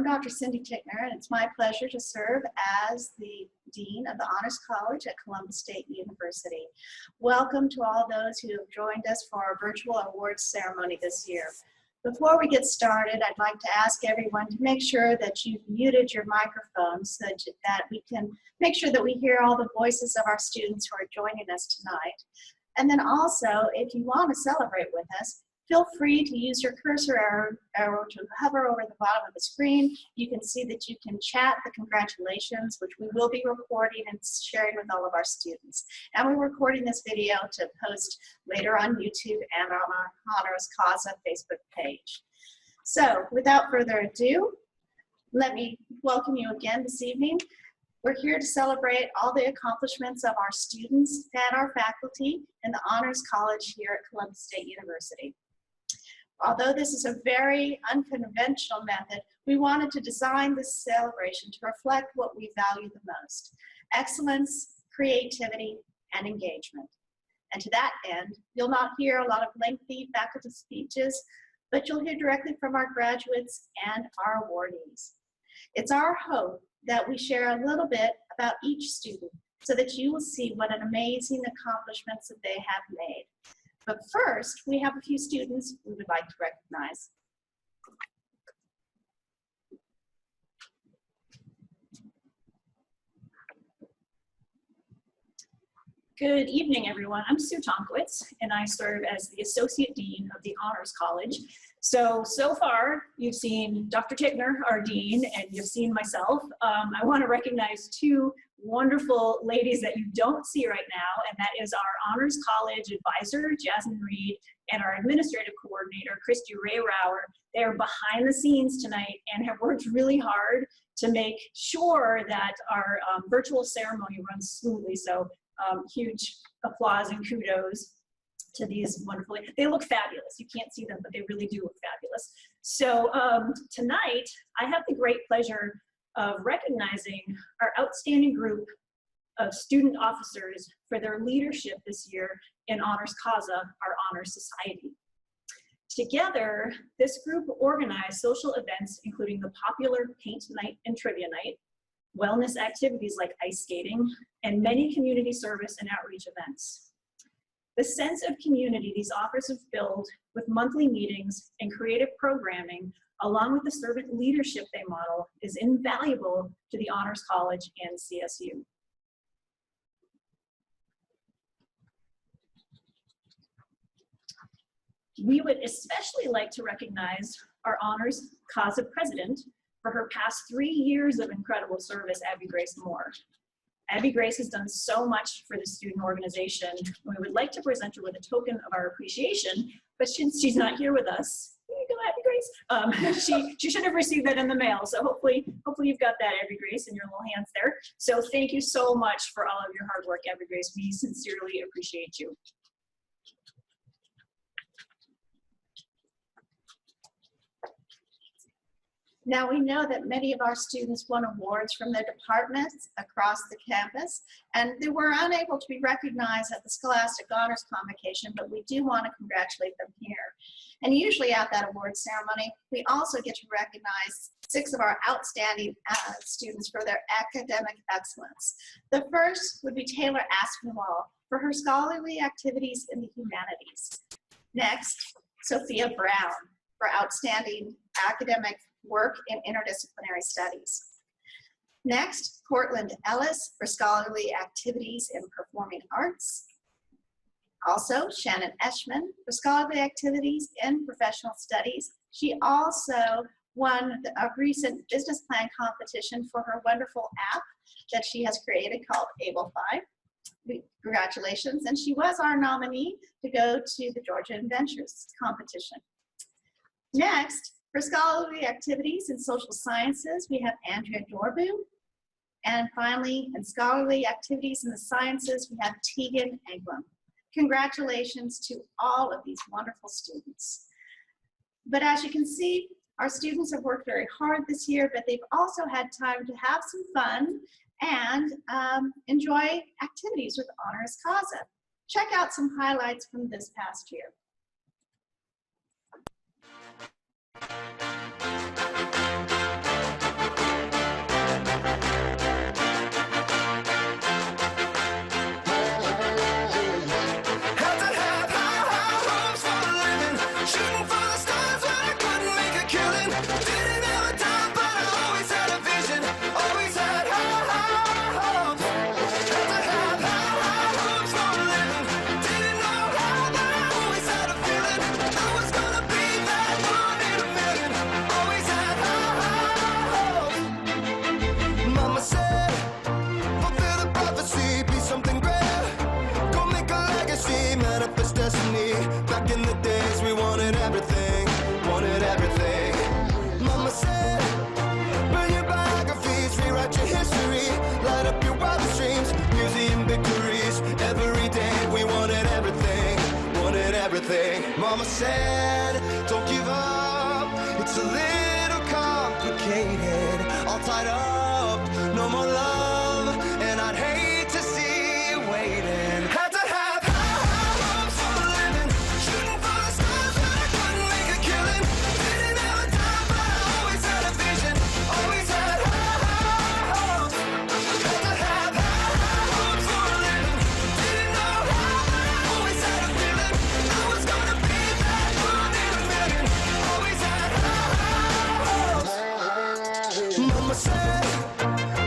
Dr. Cindy Tickner, and it's my pleasure to serve as the Dean of the Honors College at Columbus State University. Welcome to all those who have joined us for our virtual awards ceremony this year. Before we get started, I'd like to ask everyone to make sure that you've muted your microphones so that we can make sure that we hear all the voices of our students who are joining us tonight. And then also, if you want to celebrate with us, feel free to use your cursor arrow to hover over the bottom of the screen. You can see that you can chat the congratulations, which we will be recording and sharing with all of our students. And we're recording this video to post later on YouTube and on our Honors Causa Facebook page. So without further ado, let me welcome you again this evening. We're here to celebrate all the accomplishments of our students and our faculty in the Honors College here at Columbus State University. Although this is a very unconventional method, we wanted to design this celebration to reflect what we value the most: excellence, creativity, and engagement. And to that end, you'll not hear a lot of lengthy faculty speeches, but you'll hear directly from our graduates and our awardees. It's our hope that we share a little bit about each student so that you will see what an amazing accomplishments that they have made. But first, we have a few students we would like to recognize. Good evening, everyone. I'm Sue Tomkowitz, and I serve as the Associate Dean of the Honors College. So far, you've seen Dr. Tickner, our Dean, and you've seen myself. I want to recognize two wonderful ladies that you don't see right now, and that is our Honors College advisor, Jasmine Reed, and our administrative coordinator, Christy Rayrauer. They're behind the scenes tonight and have worked really hard to make sure that our virtual ceremony runs smoothly. So huge applause and kudos to these wonderful, they look fabulous. You can't see them, but they really do look fabulous. So tonight, I have the great pleasure of recognizing our outstanding group of student officers for their leadership this year in Honors Causa, our Honors Society. Together, this group organized social events including the popular paint night and trivia night, wellness activities like ice skating, and many community service and outreach events. The sense of community these officers build with monthly meetings and creative programming, along with the servant leadership they model, is invaluable to the Honors College and CSU. We would especially like to recognize our Honors Causa president for her past 3 years of incredible service, Abby Grace Moore. Abby Grace has done so much for the student organization. We would like to present her with a token of our appreciation, but since she's not here with us, here you go, Abby Grace. She should have received that in the mail, so hopefully you've got that, Abby Grace, in your little hands there. So thank you so much for all of your hard work, Abby Grace. We sincerely appreciate you. Now we know that many of our students won awards from their departments across the campus, and they were unable to be recognized at the Scholastic Honors Convocation, but we do want to congratulate them here. And usually at that award ceremony, we also get to recognize 6 of our outstanding students for their academic excellence. The first would be Taylor Aspinwall for her scholarly activities in the humanities. Next, Sophia Brown for outstanding academic work in interdisciplinary studies. Next, Cortland Ellis for scholarly activities in performing arts. Also, Shannon Eschman for scholarly activities in professional studies. She also won a recent business plan competition for her wonderful app that she has created called AbleFi. Congratulations, and she was our nominee to go to the Georgia Adventures competition. Next, for scholarly activities in social sciences, we have Andrea Dorbu. And finally, in scholarly activities in the sciences, we have Tegan Englund. Congratulations to all of these wonderful students. But as you can see, our students have worked very hard this year, but they've also had time to have some fun and enjoy activities with Honors Causa. Check out some highlights from this past year. manifest destiny. Back in the days, we wanted everything, wanted everything. Mama said, burn your biographies, rewrite your history, light up your wildest dreams, museum victories. Every day, we wanted everything, wanted everything. Mama said, don't give up, it's a little complicated, all tied up, no more love, and I'd hate to see you waiting. Had to have high hopes for a living, shooting for the stars, but I couldn't make a killing. Didn't have a dime, but I always had a vision, always had high hopes. Had to have high hopes for a living, didn't know how, but I always had a feeling I was gonna be that one in a million. Always had high hopes. Mama said,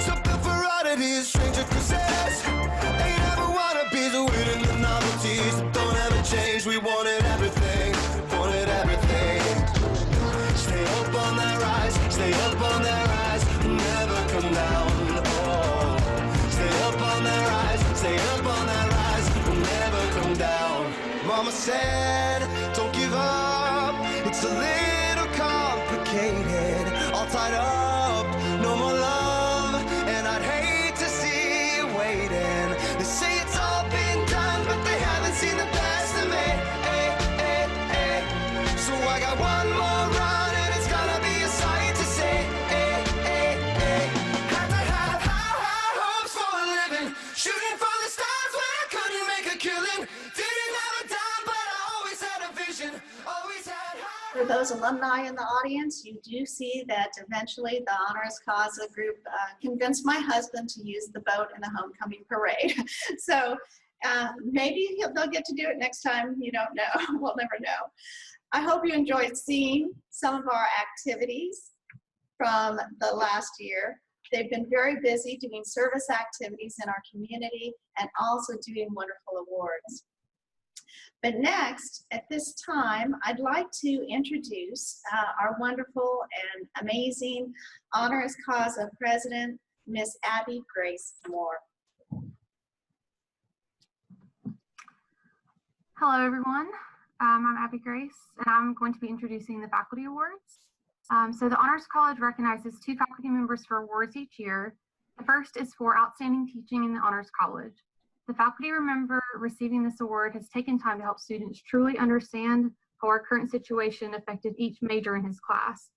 something for oddities, stranger possess. Ain't ever wannabes, waiting the novelties that don't ever change. We wanted everything, wanted everything. Stay up on that rise, stay up on that rise, never come down. Oh, stay up on that rise, stay up on that rise, never come down. Mama said, don't give up, it's a little complicated, all tied up, no more love, and I'd hate to see you waiting. They say it's all been done, but they haven't seen the best of me. So I got one more run, and it's gonna be a sight to see. Had to have high hopes for a living, shooting for the stars when I couldn't make a killing. Didn't have a dime, but I always had a vision, always had high. For those alumni in the audience, you do see that eventually the Honoris Causa group convinced my husband to use the boat in the homecoming parade. So maybe they'll get to do it next time. You don't know. We'll never know. I hope you enjoyed seeing some of our activities from the last year. They've been very busy doing service activities in our community and also doing wonderful awards. But next, at this time, I'd like to introduce our wonderful and amazing Honoris Causa President, Miss Abby Grace Moore. Hello, everyone. I'm Abby Grace, and I'm going to be introducing the Faculty Awards. So the Honors College recognizes 2 faculty members for awards each year. The first is for outstanding teaching in the Honors College. The faculty member receiving this award has taken time to help students truly understand how our current situation affected each major in his class.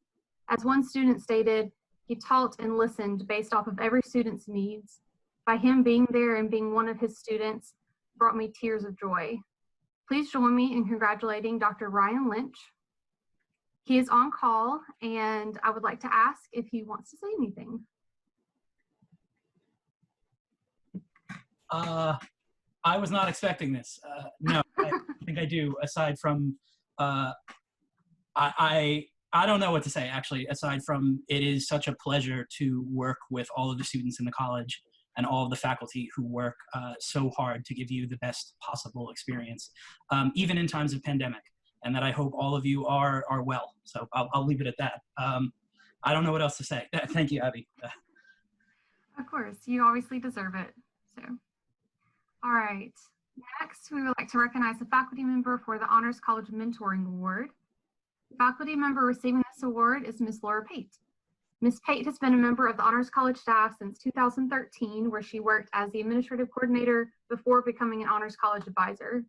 As one student stated, he taught and listened based off of every student's needs. By him being there and being one of his students brought me tears of joy. Please join me in congratulating Dr. Ryan Lynch. He is on call, and I would like to ask if he wants to say anything. I was not expecting this. No, I think I do, aside from, I don't know what to say, actually, aside from it is such a pleasure to work with all of the students in the college and all of the faculty who work so hard to give you the best possible experience, even in times of pandemic, and that I hope all of you are well. So I'll leave it at that. I don't know what else to say. Thank you, Abby. Of course, you obviously deserve it. So, all right. Next, we would like to recognize a faculty member for the Honors College Mentoring Award. The faculty member receiving this award is Ms. Laura Pate. Ms. Pate has been a member of the Honors College staff since 2013, where she worked as the administrative coordinator before becoming an Honors College advisor.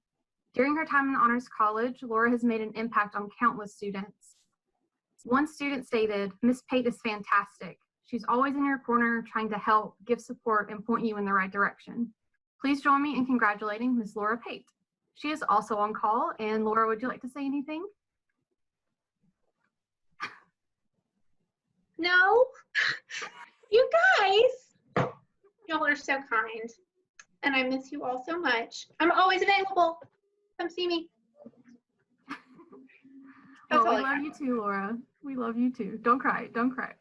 During her time in the Honors College, Laura has made an impact on countless students. One student stated, "Ms. Pate is fantastic. She's always in your corner trying to help, give support, and point you in the right direction." Please join me in congratulating Ms. Laura Pate. She is also on call, and Laura, would you like to say anything? No, you guys, y'all are so kind, and I miss you all so much. I'm always available. Come see me. That's Well, all we I love you too, Laura. We love you too. Don't cry. Don't cry.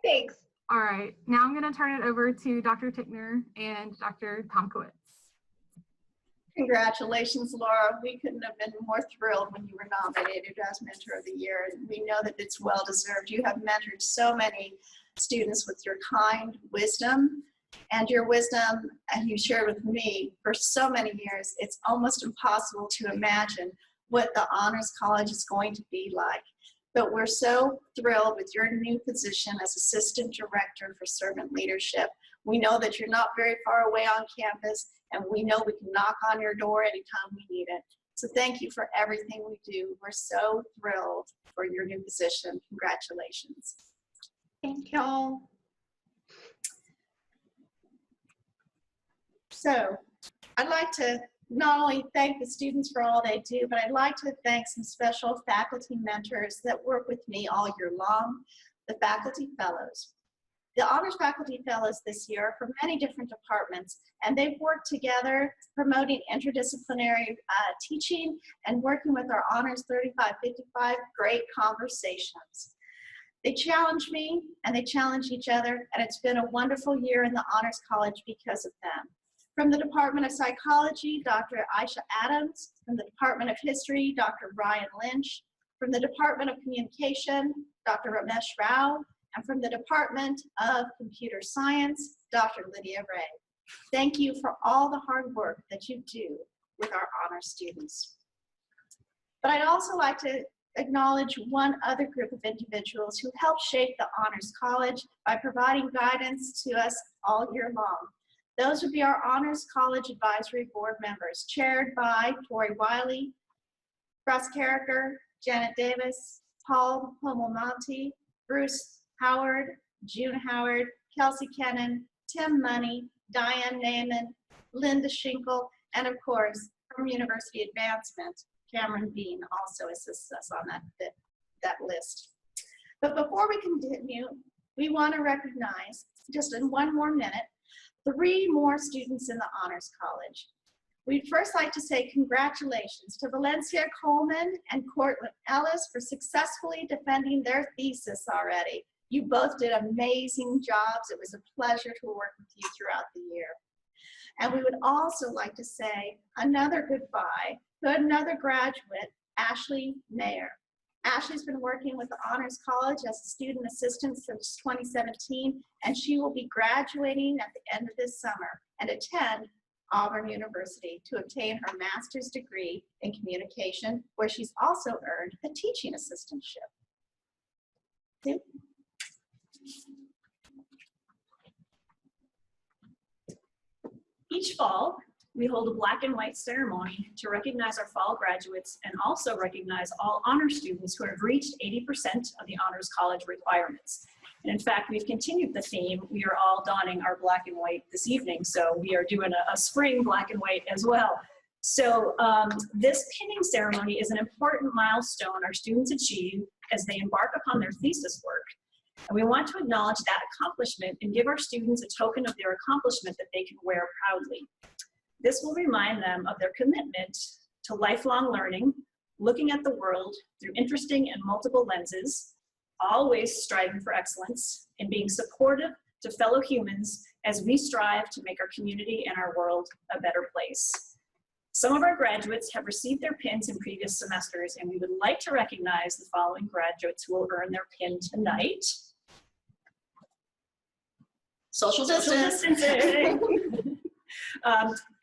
Thanks. All right. Now I'm going to turn it over to Dr. Tickner and Dr. Tomkowitz. Congratulations, Laura. We couldn't have been more thrilled when you were nominated as Mentor of the Year. And we know that it's well deserved. You have mentored so many students with your kind wisdom and your wisdom, and you shared with me for so many years. It's almost impossible to imagine what the Honors College is going to be like. But we're so thrilled with your new position as Assistant Director for Servant Leadership. We know that you're not very far away on campus, and we know we can knock on your door anytime we need it. So thank you for everything we do. We're so thrilled for your new position. Congratulations. Thank y'all. So I'd like to not only thank the students for all they do, but I'd like to thank some special faculty mentors that work with me all year long, the faculty fellows. The Honors Faculty Fellows this year are from many different departments, and they've worked together promoting interdisciplinary teaching and working with our Honors 3555 great conversations. They challenge me and they challenge each other, and it's been a wonderful year in the Honors College because of them. From the Department of Psychology, Dr. Aisha Adams. From the Department of History, Dr. Ryan Lynch. From the Department of Communication, Dr. Ramesh Rao. And from the Department of Computer Science, Dr. Lydia Ray. Thank you for all the hard work that you do with our honor students. But I'd also like to acknowledge one other group of individuals who helped shape the Honors College by providing guidance to us all year long. Those would be our Honors College Advisory Board members, chaired by Tori Wiley, Russ Carricker, Janet Davis, Paul Homomonti, Bruce Howard, June Howard, Kelsey Kennan, Tim Money, Diane Naiman, Linda Schinkel, and of course, from University Advancement, Cameron Bean also assists us on that list. But before we continue, we want to recognize, just in one more minute, 3 more students in the Honors College. We'd first like to say congratulations to Valencia Coleman and Cortland Ellis for successfully defending their thesis already. You both did amazing jobs. It was a pleasure to work with you throughout the year. And we would also like to say another goodbye to another graduate, Ashley Mayer. Ashley's been working with the Honors College as a student assistant since 2017, and she will be graduating at the end of this summer and attend Auburn University to obtain her master's degree in communication, where she's also earned a teaching assistantship. Sue? Each fall, we hold a black and white ceremony to recognize our fall graduates and also recognize all honor students who have reached 80% of the Honors College requirements. And in fact, we've continued the theme. We are all donning our black and white this evening, so we are doing a spring black and white as well. So this pinning ceremony is an important milestone our students achieve as they embark upon their thesis work. And we want to acknowledge that accomplishment and give our students a token of their accomplishment that they can wear proudly. This will remind them of their commitment to lifelong learning, looking at the world through interesting and multiple lenses, always striving for excellence, and being supportive to fellow humans as we strive to make our community and our world a better place. Some of our graduates have received their pins in previous semesters, and we would like to recognize the following graduates who will earn their pin tonight. Social distancing.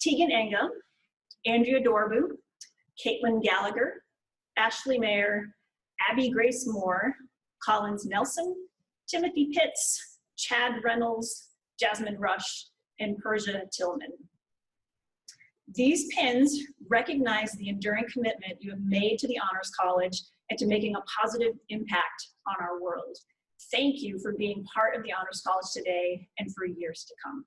Tegan Engum, Andrea Dorbu, Caitlin Gallagher, Ashley Mayer, Abby Grace Moore, Collins Nelson, Timothy Pitts, Chad Reynolds, Jasmine Rush, and Persia Tillman. These pins recognize the enduring commitment you have made to the Honors College and to making a positive impact on our world. Thank you for being part of the Honors College today and for years to come.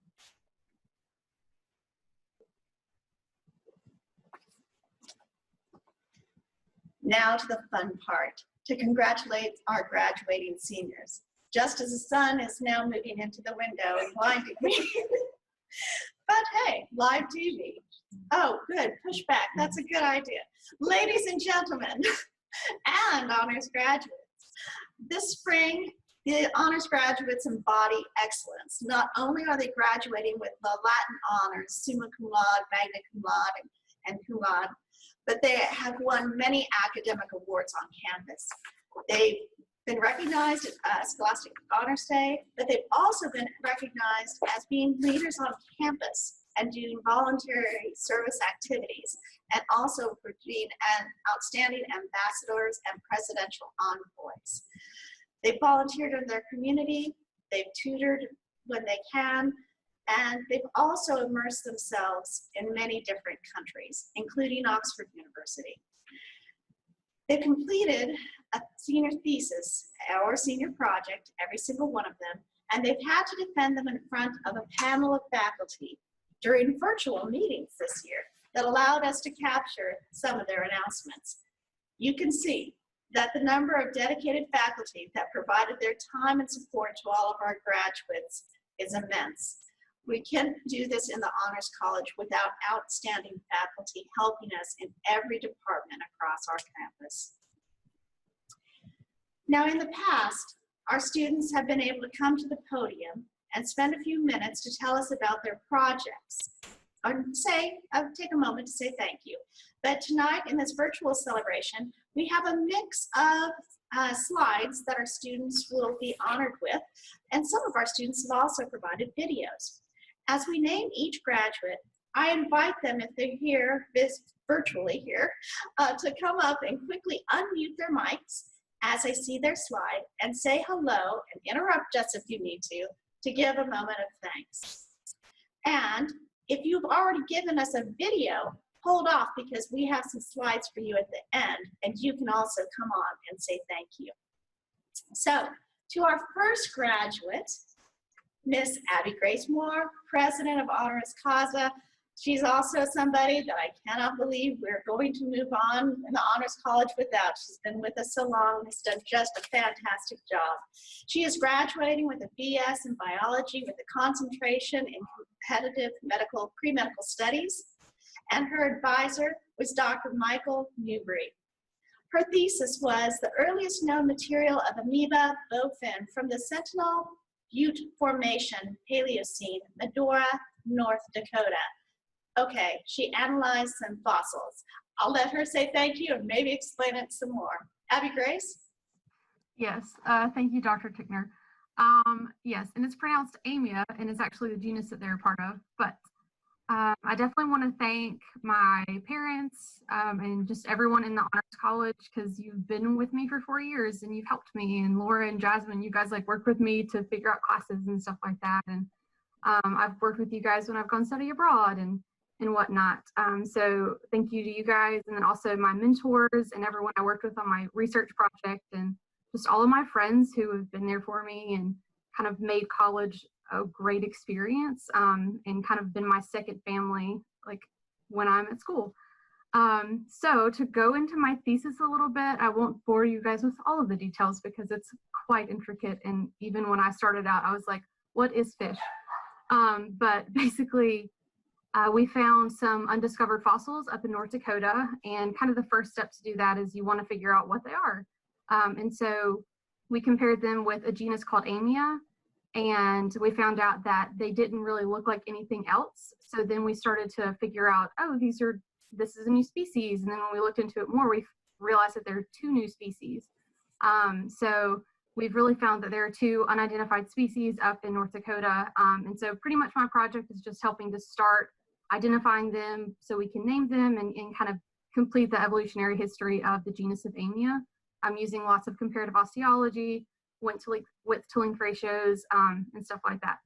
Now to the fun part, to congratulate our graduating seniors. Just as the sun is now moving into the window and blinding me. But hey, live TV. Oh, good, push back, that's a good idea. Ladies and gentlemen, and honors graduates, this spring, the honors graduates embody excellence. Not only are they graduating with the Latin honors, summa cum laude, magna cum laude, and cum laude, but they have won many academic awards on campus. They been recognized at Scholastic Honors Day, but they've also been recognized as being leaders on campus and doing voluntary service activities, and also for being an outstanding ambassadors and presidential envoys. They've volunteered in their community, they've tutored when they can, and they've also immersed themselves in many different countries, including Oxford University. They've completed a senior thesis or senior project, every single one of them, and they've had to defend them in front of a panel of faculty during virtual meetings this year that allowed us to capture some of their announcements. You can see that the number of dedicated faculty that provided their time and support to all of our graduates is immense. We can't do this in the Honors College without outstanding faculty helping us in every department across our campus. Now, in the past, our students have been able to come to the podium and spend a few minutes to tell us about their projects, or take a moment to say thank you. But tonight, in this virtual celebration, we have a mix of slides that our students will be honored with, and some of our students have also provided videos. As we name each graduate, I invite them, if they're here, virtually here, to come up and quickly unmute their mics as I see their slide and say hello and interrupt us if you need to give a moment of thanks. And if you've already given us a video, hold off because we have some slides for you at the end, and you can also come on and say thank you. So, to our first graduate, Miss Abby Grace Moore, President of Honoris Causa. She's also somebody that I cannot believe we're going to move on in the Honors College without. She's been with us so long, has done just a fantastic job. She is graduating with a BS in biology with a concentration in competitive pre-medical studies, and her advisor was Dr. Michael Newbury. Her thesis was the earliest known material of amoeba bowfin from the Sentinel Butte Formation, Paleocene, Medora, North Dakota. Okay, she analyzed some fossils. I'll let her say thank you and maybe explain it some more. Abby Grace? Yes, thank you, Dr. Tickner. Yes, and it's pronounced Amia, and it's actually the genus that they're a part of. But I definitely want to thank my parents and just everyone in the Honors College, because you've been with me for 4 years and you've helped me. And Laura and Jasmine, you guys worked with me to figure out classes and stuff like that. And I've worked with you guys when I've gone study abroad and whatnot. So thank you to you guys, and then also my mentors and everyone I worked with on my research project, and just all of my friends who have been there for me and kind of made college a great experience, and kind of been my second family when I'm at school. So to go into my thesis a little bit, I won't bore you guys with all of the details because it's quite intricate, and even when I started out I was like, what is fish? But basically we found some undiscovered fossils up in North Dakota, and kind of the first step to do that is you want to figure out what they are. And so we compared them with a genus called Amia, and we found out that they didn't really look like anything else. So then we started to figure out, oh, this is a new species. And then when we looked into it more, we realized that there are 2 new species. So we've really found that there are 2 unidentified species up in North Dakota. And so pretty much my project is just helping to start identifying them so we can name them and kind of complete the evolutionary history of the genus of Amia. I'm using lots of comparative osteology, width-to-length ratios, and stuff like that.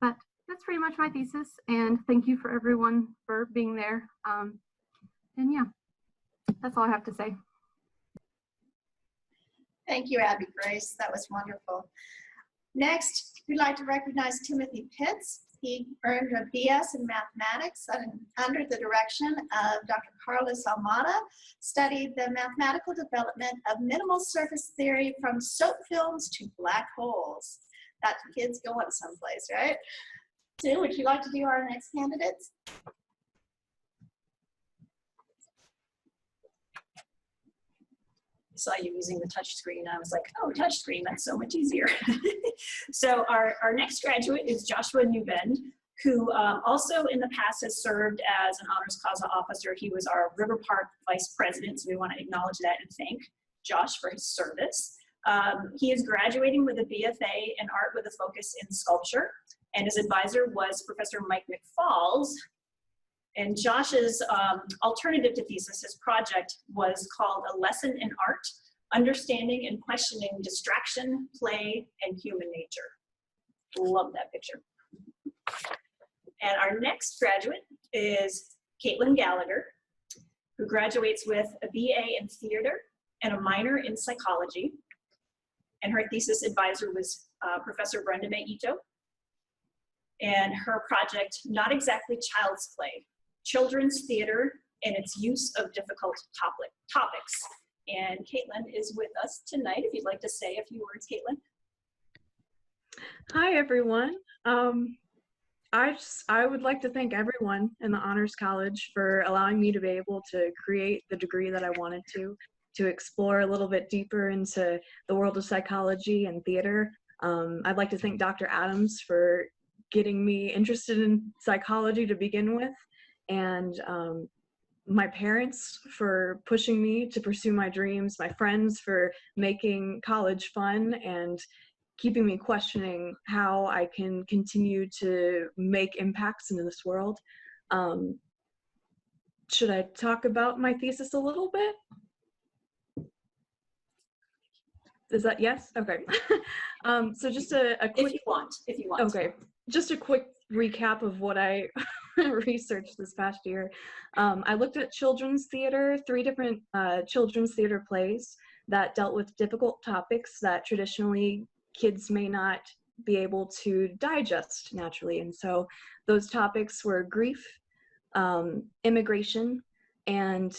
But that's pretty much my thesis, and thank you for everyone for being there. And yeah, that's all I have to say. Thank you, Abby Grace. That was wonderful. Next, we'd like to recognize Timothy Pitts. He earned a BS in mathematics under the direction of Dr. Carlos Almada, studied the mathematical development of minimal surface theory from soap films to black holes. That kid's going someplace, right? Sue, would you like to do our next candidates? Saw you using the touch screen. I was like, oh, touch screen, that's so much easier. So our next graduate is Joshua Newbend, who also in the past has served as an Honors Causa officer. He was our River Park Vice President, so we want to acknowledge that and thank Josh for his service. He is graduating with a BFA in art with a focus in sculpture, and his advisor was Professor Mike McFalls. And Josh's alternative to thesis, his project, was called A Lesson in Art, Understanding and Questioning Distraction, Play, and Human Nature. Love that picture. And our next graduate is Caitlin Gallagher, who graduates with a BA in theater and a minor in psychology. And her thesis advisor was Professor Brenda May Ito. And her project, Not Exactly Child's Play, Children's Theater and its Use of Difficult Topics. And Caitlin is with us tonight. If you'd like to say a few words, Caitlin. Hi, everyone. I would like to thank everyone in the Honors College for allowing me to be able to create the degree that I wanted to explore a little bit deeper into the world of psychology and theater. I'd like to thank Dr. Adams for getting me interested in psychology to begin with, and my parents for pushing me to pursue my dreams, my friends for making college fun and keeping me questioning how I can continue to make impacts into this world. Should I talk about my thesis a little bit? Is that yes? Okay. So just a quick— If you want. Okay, just a quick recap of what I researched this past year. I looked at children's theater, 3 different children's theater plays that dealt with difficult topics that traditionally kids may not be able to digest naturally. And so those topics were grief, immigration, and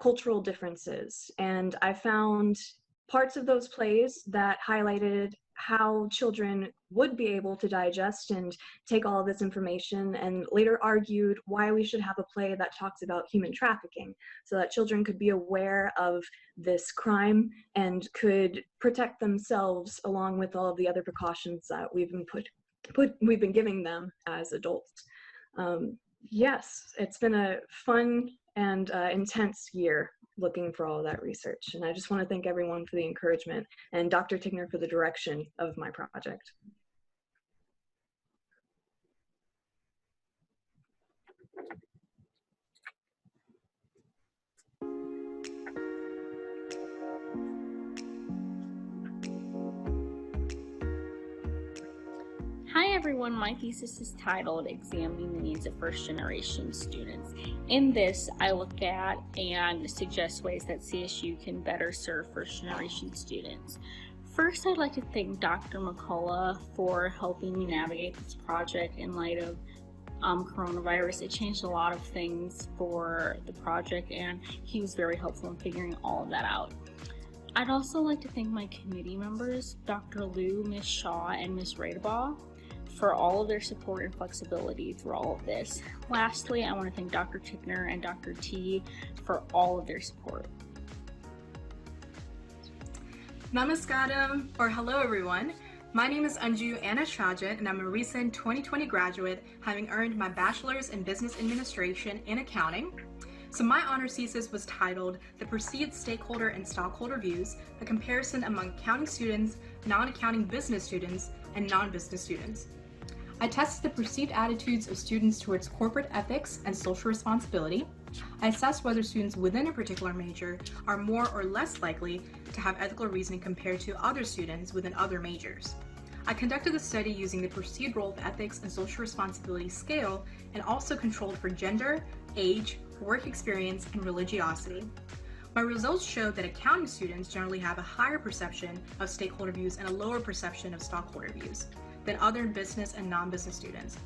cultural differences. And I found parts of those plays that highlighted how children would be able to digest and take all of this information, and later argued why we should have a play that talks about human trafficking so that children could be aware of this crime and could protect themselves along with all of the other precautions that we've been giving them as adults. Yes, it's been a fun and intense year looking for all of that research. And I just want to thank everyone for the encouragement and Dr. Tigner for the direction of my project. Hi everyone, my thesis is titled Examining the Needs of First Generation Students. In this, I look at and suggest ways that CSU can better serve first generation students. First, I'd like to thank Dr. McCullough for helping me navigate this project in light of coronavirus. It changed a lot of things for the project, and he was very helpful in figuring all of that out. I'd also like to thank my committee members, Dr. Liu, Ms. Shaw, and Ms. Radebaugh, for all of their support and flexibility through all of this. Lastly, I want to thank Dr. Tigner and Dr. T for all of their support. Namaskaram, or hello everyone. My name is Anju Anashrajit, and I'm a recent 2020 graduate, having earned my bachelor's in business administration in accounting. So my honors thesis was titled The Perceived Stakeholder and Stockholder Views, a comparison among accounting students, non-accounting business students, and non-business students. I tested the perceived attitudes of students towards corporate ethics and social responsibility. I assessed whether students within a particular major are more or less likely to have ethical reasoning compared to other students within other majors. I conducted the study using the perceived role of ethics and social responsibility scale, and also controlled for gender, age, work experience, and religiosity. My results showed that accounting students generally have a higher perception of stakeholder views and a lower perception of stockholder views than other business and non-business students.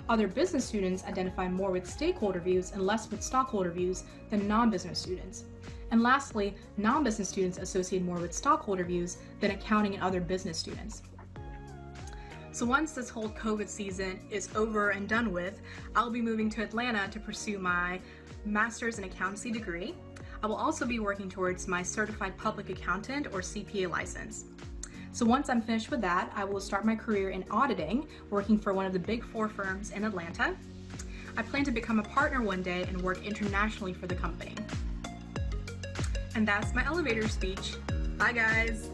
Other business students identify more with stakeholder views and less with stockholder views than non-business students. And lastly, non-business students associate more with stockholder views than accounting and other business students. So once this whole COVID season is over and done with, I'll be moving to Atlanta to pursue my master's in accountancy degree. I will also be working towards my certified public accountant or CPA license. So once I'm finished with that, I will start my career in auditing, working for one of the Big 4 firms in Atlanta. I plan to become a partner one day and work internationally for the company. And that's my elevator speech. Bye guys.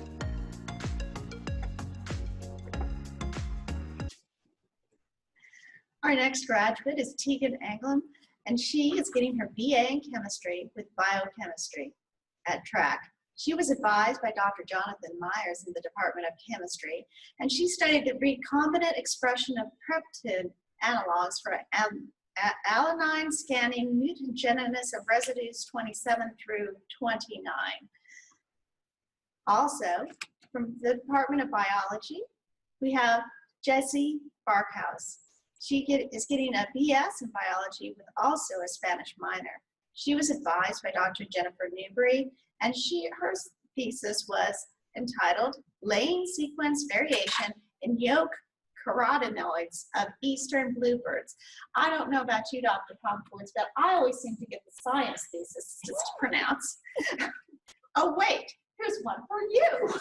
Our next graduate is Tegan Anglin, and she is getting her BA in chemistry with biochemistry at Track. She was advised by Dr. Jonathan Myers in the Department of Chemistry, and she studied the recombinant expression of peptide analogs for alanine scanning mutagenesis of residues 27 through 29. Also, from the Department of Biology, we have Jessie Barkhouse. She is getting a BS in biology with also a Spanish minor. She was advised by Dr. Jennifer Newbury, and her thesis was entitled Laying Sequence Variation in Yolk Carotenoids of Eastern Bluebirds. I don't know about you, Dr. Pomkowitz, but I always seem to get the science thesis to pronounce. Oh, wait, here's one for you.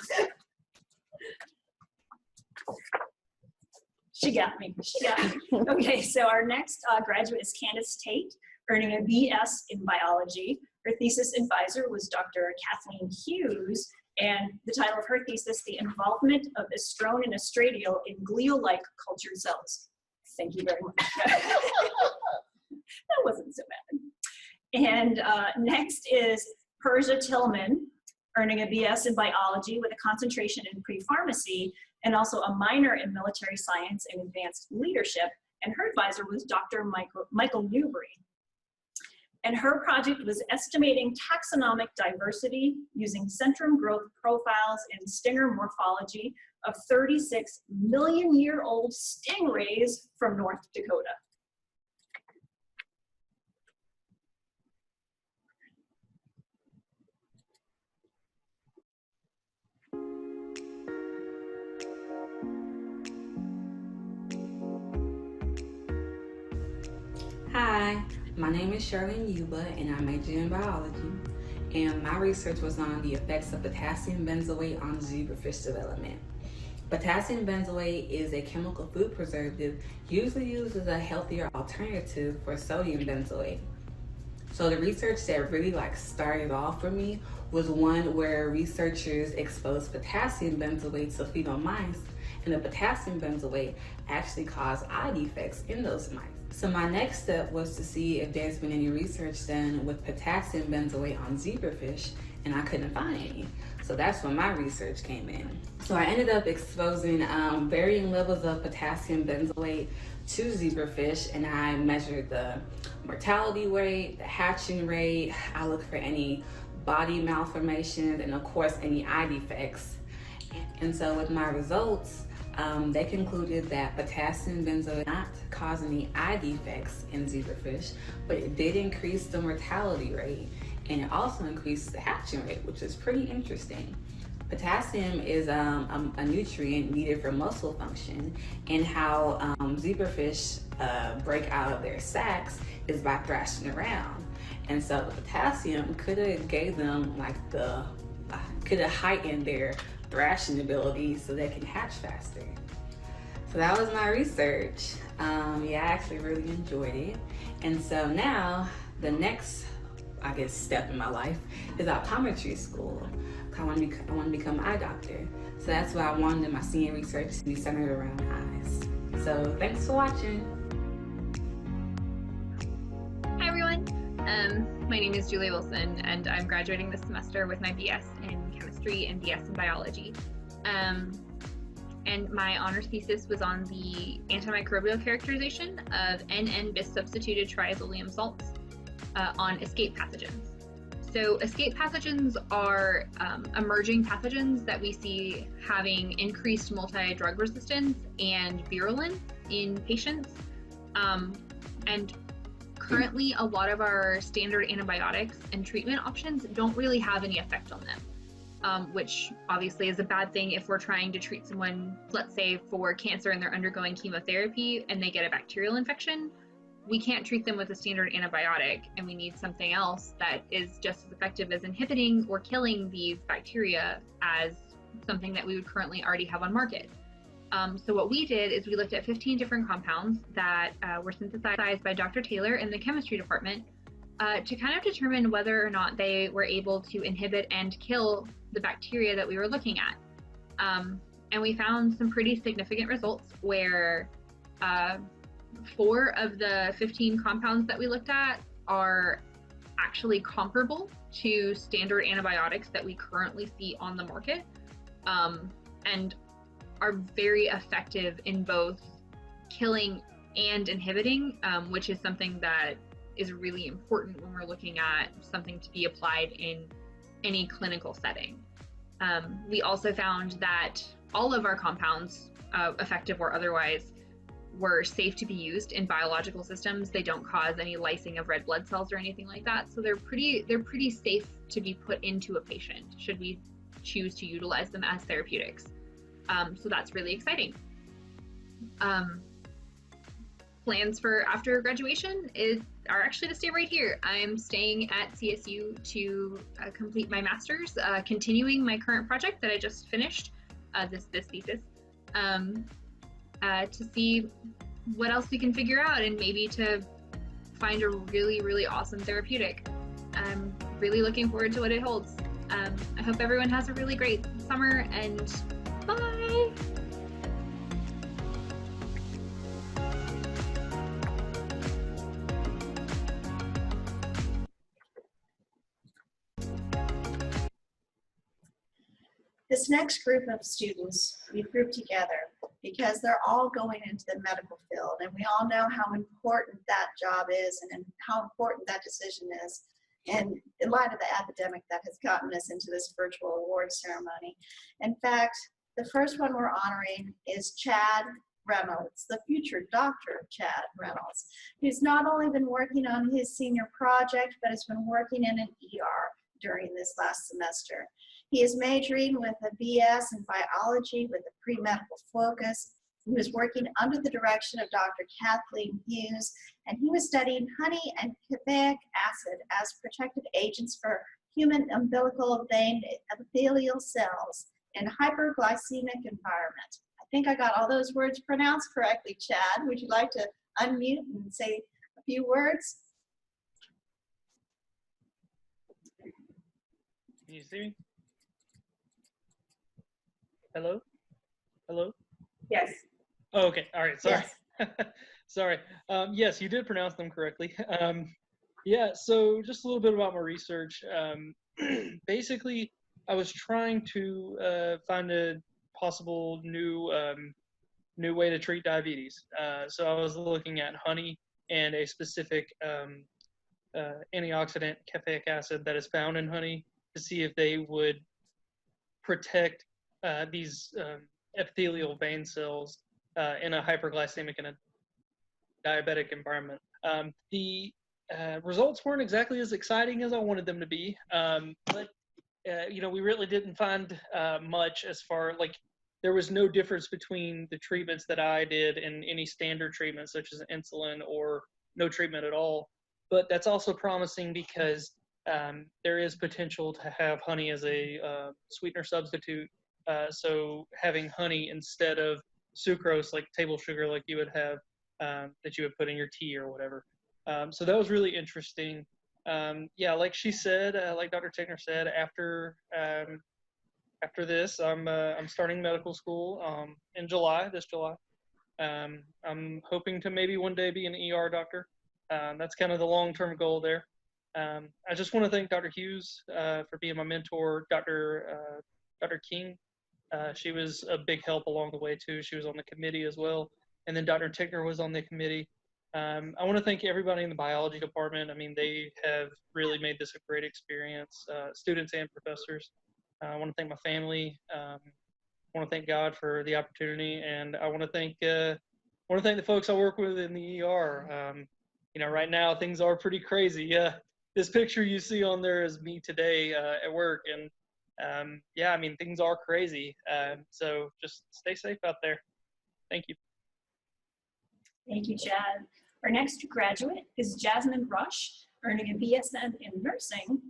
She got me. She got me. Okay, so our next graduate is Candace Tate, earning a BS in biology. Her thesis advisor was Dr. Kathleen Hughes, and the title of her thesis, The Involvement of Estrone and Estradiol in Glial-like Cultured Cells. Thank you very much. That wasn't so bad. And next is Persia Tillman, earning a BS in biology with a concentration in pre-pharmacy and also a minor in military science and advanced leadership. And her advisor was Dr. Michael Newbury. And her project was estimating taxonomic diversity using centrum growth profiles and stinger morphology of 36 million-year-old stingrays from North Dakota. Hi, my name is Charlene Yuba and I majored in biology, and my research was on the effects of potassium benzoate on zebrafish development. Potassium benzoate is a chemical food preservative usually used as a healthier alternative for sodium benzoate. So the research that really started off for me was one where researchers exposed potassium benzoate to fetal mice, and the potassium benzoate actually caused eye defects in those mice. So my next step was to see if there's been any research done with potassium benzoate on zebrafish, and I couldn't find any. So that's when my research came in. So I ended up exposing varying levels of potassium benzoate to zebrafish, and I measured the mortality rate, the hatching rate. I looked for any body malformations, and of course any eye defects. And so with my results, they concluded that potassium benzoate did not cause any eye defects in zebrafish, but it did increase the mortality rate, and it also increased the hatching rate, which is pretty interesting. Potassium is a nutrient needed for muscle function, and how zebrafish break out of their sacs is by thrashing around. And so the potassium could have gave them could have heightened their thrashing ability so they can hatch faster. So that was my research. Yeah, I actually really enjoyed it. And so now the next, step in my life is optometry school. I want to become an eye doctor. So that's why I wanted my senior research to be centered around eyes. So thanks for watching. Hi everyone. My name is Julia Wilson, and I'm graduating this semester with my BS in chemistry and BS in biology. And my honors thesis was on the antimicrobial characterization of NN-bis substituted triazoleum salts on escape pathogens. So escape pathogens are emerging pathogens that we see having increased multi-drug resistance and virulence in patients. And currently, a lot of our standard antibiotics and treatment options don't really have any effect on them, which obviously is a bad thing if we're trying to treat someone, let's say for cancer and they're undergoing chemotherapy and they get a bacterial infection. We can't treat them with a standard antibiotic, and we need something else that is just as effective as inhibiting or killing these bacteria as something that we would currently already have on market. So what we did is we looked at 15 different compounds that were synthesized by Dr. Taylor in the chemistry department to kind of determine whether or not they were able to inhibit and kill the bacteria that we were looking at. And we found some pretty significant results where 4 of the 15 compounds that we looked at are actually comparable to standard antibiotics that we currently see on the market, and are very effective in both killing and inhibiting, which is something that is really important when we're looking at something to be applied in any clinical setting. We also found that all of our compounds, effective or otherwise, were safe to be used in biological systems. They don't cause any lysing of red blood cells or anything like that. So they're pretty safe to be put into a patient should we choose to utilize them as therapeutics. So that's really exciting. Plans for after graduation are actually to stay right here. I'm staying at CSU to complete my master's, continuing my current project that I just finished, this thesis, to see what else we can figure out and maybe to find a really, really awesome therapeutic. I'm really looking forward to what it holds. I hope everyone has a really great summer, and bye! This next group of students we've grouped together because they're all going into the medical field, and we all know how important that job is and how important that decision is. And in light of the epidemic that has gotten us into this virtual award ceremony. In fact, the first one we're honoring is Chad Reynolds, the future Dr. Chad Reynolds, who's not only been working on his senior project, but has been working in an ER during this last semester. He is majoring with a BS in biology with a pre-medical focus. He was working under the direction of Dr. Kathleen Hughes, and he was studying honey and caffeic acid as protective agents for human umbilical vein epithelial cells in a hyperglycemic environment. I think I got all those words pronounced correctly, Chad. Would you like to unmute and say a few words? Can you see me? Hello? Hello? Yes. Oh, okay. All right. Sorry. Yes. Sorry. Yes, you did pronounce them correctly. Yeah, so just a little bit about my research. Basically, I was trying to find a possible new way to treat diabetes. So I was looking at honey and a specific antioxidant, caffeic acid, that is found in honey to see if they would protect these epithelial vein cells in a hyperglycemic and a diabetic environment. The results weren't exactly as exciting as I wanted them to be, but you know, we really didn't find much as far, like, there was no difference between the treatments that I did and any standard treatments such as insulin or no treatment at all. But that's also promising because there is potential to have honey as a sweetener substitute. So having honey instead of sucrose, like table sugar, like you would have, that you would put in your tea or whatever. So that was really interesting. Yeah, like she said, like Dr. Tickner said, after this, I'm starting medical school in July, this July. I'm hoping to maybe one day be an ER doctor. That's kind of the long-term goal there. I just want to thank Dr. Hughes for being my mentor, Dr. King. She was a big help along the way too. She was on the committee as well. And then Dr. Tickner was on the committee. I want to thank everybody in the biology department. I mean, they have really made this a great experience, students and professors. I want to thank my family. I want to thank God for the opportunity, and I want to thank the folks I work with in the ER. You know, right now things are pretty crazy. Yeah, this picture you see on there is me today at work, and yeah, I mean, things are crazy. So just stay safe out there. Thank you. Thank you, Chad. Our next graduate is Jasmine Rush, earning a BSN in nursing.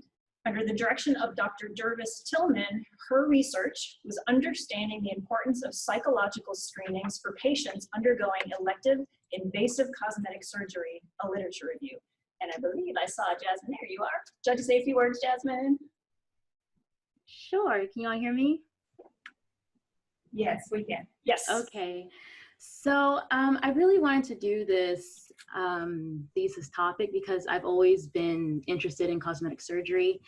Under the direction of Dr. Jervis Tillman, her research was understanding the importance of psychological screenings for patients undergoing elective invasive cosmetic surgery, a literature review. And I believe I saw Jasmine. There you are. Would you like to say a few words, Jasmine? Sure. Can you all hear me? Yes, we can. Yes. Okay. So I really wanted to do this thesis topic because I've always been interested in cosmetic surgery.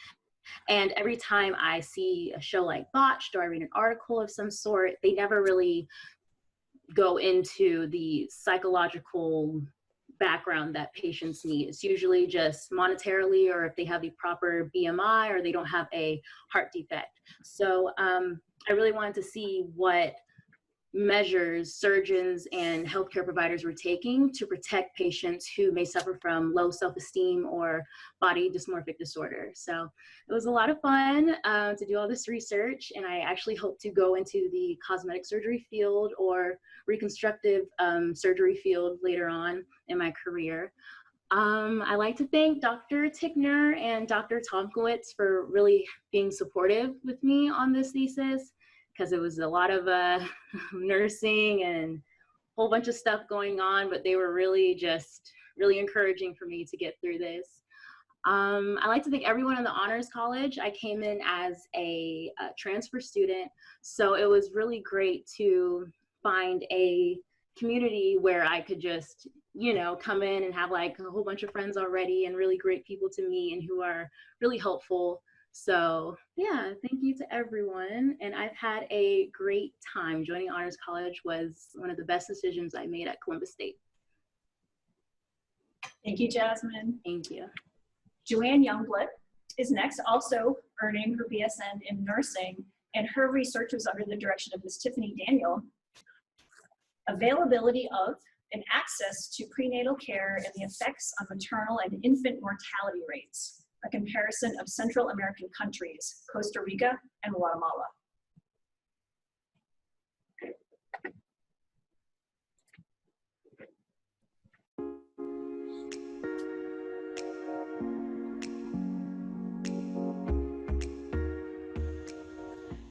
And every time I see a show like Botched or I read an article of some sort, they never really go into the psychological background that patients need. It's usually just monetarily, or if they have the proper BMI or they don't have a heart defect. So I really wanted to see what measures surgeons and healthcare providers were taking to protect patients who may suffer from low self-esteem or body dysmorphic disorder. So it was a lot of fun to do all this research, and I actually hope to go into the cosmetic surgery field or reconstructive surgery field later on in my career. I'd like to thank Dr. Tickner and Dr. Tomkowitz for really being supportive with me on this thesis, because it was a lot of nursing and a whole bunch of stuff going on, but they were really encouraging for me to get through this. I'd like to thank everyone in the Honors College. I came in as a transfer student, so it was really great to find a community where I could just, come in and have like a whole bunch of friends already and really great people to meet and who are really helpful. So yeah, thank you to everyone. And I've had a great time. Joining Honors College was one of the best decisions I made at Columbus State. Thank you, Jasmine. Thank you. Joanne Youngblood is next, also earning her BSN in nursing, and her research was under the direction of Ms. Tiffany Daniel. Availability of and access to prenatal care and the effects on maternal and infant mortality rates. A comparison of Central American countries, Costa Rica and Guatemala.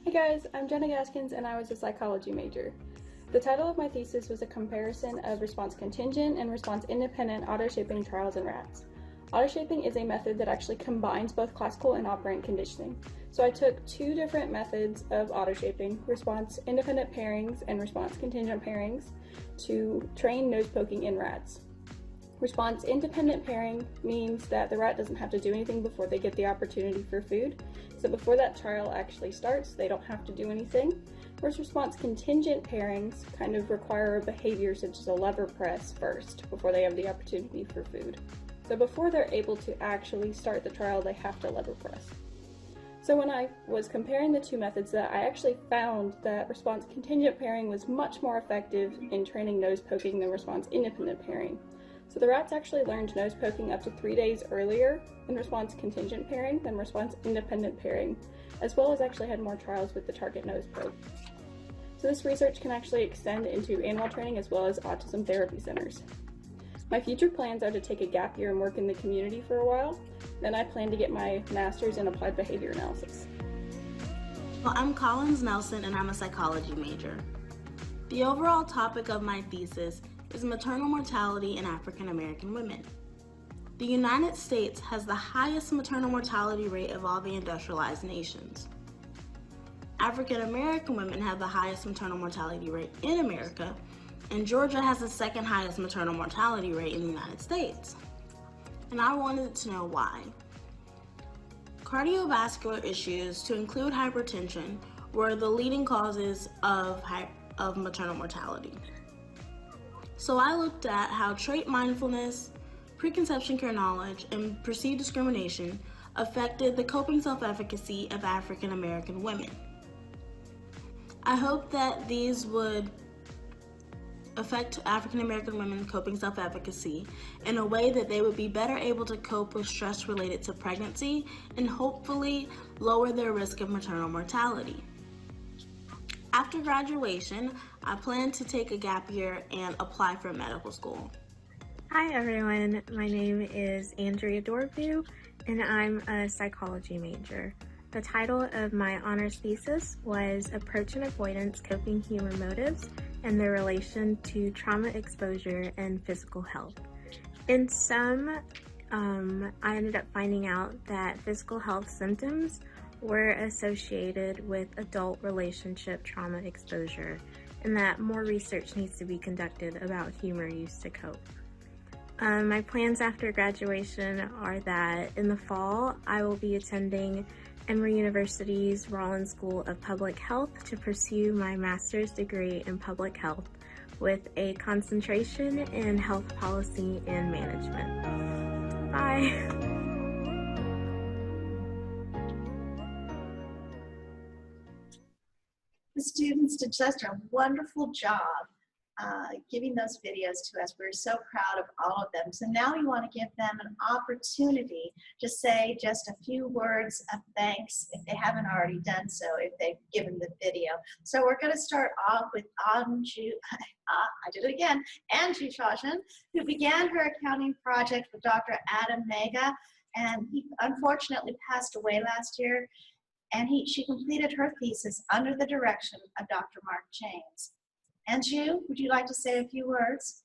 Hey guys, I'm Jenna Gaskins and I was a psychology major. The title of my thesis was a comparison of response contingent and response independent auto-shaping trials in rats. Auto-shaping is a method that actually combines both classical and operant conditioning. So I took two different methods of auto-shaping, response independent pairings and response contingent pairings, to train nose poking in rats. Response independent pairing means that the rat doesn't have to do anything before they get the opportunity for food. So before that trial actually starts, they don't have to do anything. Whereas response contingent pairings kind of require a behavior such as a lever press first before they have the opportunity for food. So before they're able to actually start the trial, they have to lever press. So when I was comparing the two methods, I actually found that response contingent pairing was much more effective in training nose poking than response independent pairing. So the rats actually learned nose poking up to 3 days earlier in response contingent pairing than response independent pairing, as well as actually had more trials with the target nose poke. So this research can actually extend into animal training as well as autism therapy centers. My future plans are to take a gap year and work in the community for a while. Then I plan to get my master's in applied behavior analysis. Well, I'm Collins Nelson and I'm a psychology major. The overall topic of my thesis is maternal mortality in African American women. The United States has the highest maternal mortality rate of all the industrialized nations. African American women have the highest maternal mortality rate in America, and Georgia has the second highest maternal mortality rate in the United States. And I wanted to know why. Cardiovascular issues, to include hypertension, were the leading causes of maternal mortality. So I looked at how trait mindfulness, preconception care knowledge, and perceived discrimination affected the coping self-efficacy of African American women. I hope that these would affect African American women's coping self-efficacy in a way that they would be better able to cope with stress related to pregnancy and hopefully lower their risk of maternal mortality. After graduation, I plan to take a gap year and apply for medical school. Hi everyone, my name is Andrea Dorview and I'm a psychology major. The title of my honors thesis was Approach and Avoidance, Coping Human Motives and their Relation to Trauma Exposure and Physical Health. In sum, I ended up finding out that physical health symptoms were associated with adult relationship trauma exposure and that more research needs to be conducted about humor used to cope. My plans after graduation are that in the fall, I will be attending Emory University's Rollins School of Public Health to pursue my master's degree in public health with a concentration in health policy and management. Bye. The students did just a wonderful job giving those videos to us. We're so proud of all of them. So now we want to give them an opportunity to say just a few words of thanks if they haven't already done so, if they've given the video. So we're going to start off with Anju, I did it again, Anju Shashan, who began her accounting project with Dr. Adam Mega, and he unfortunately passed away last year. And she completed her thesis under the direction of Dr. Mark James. Anju, would you like to say a few words?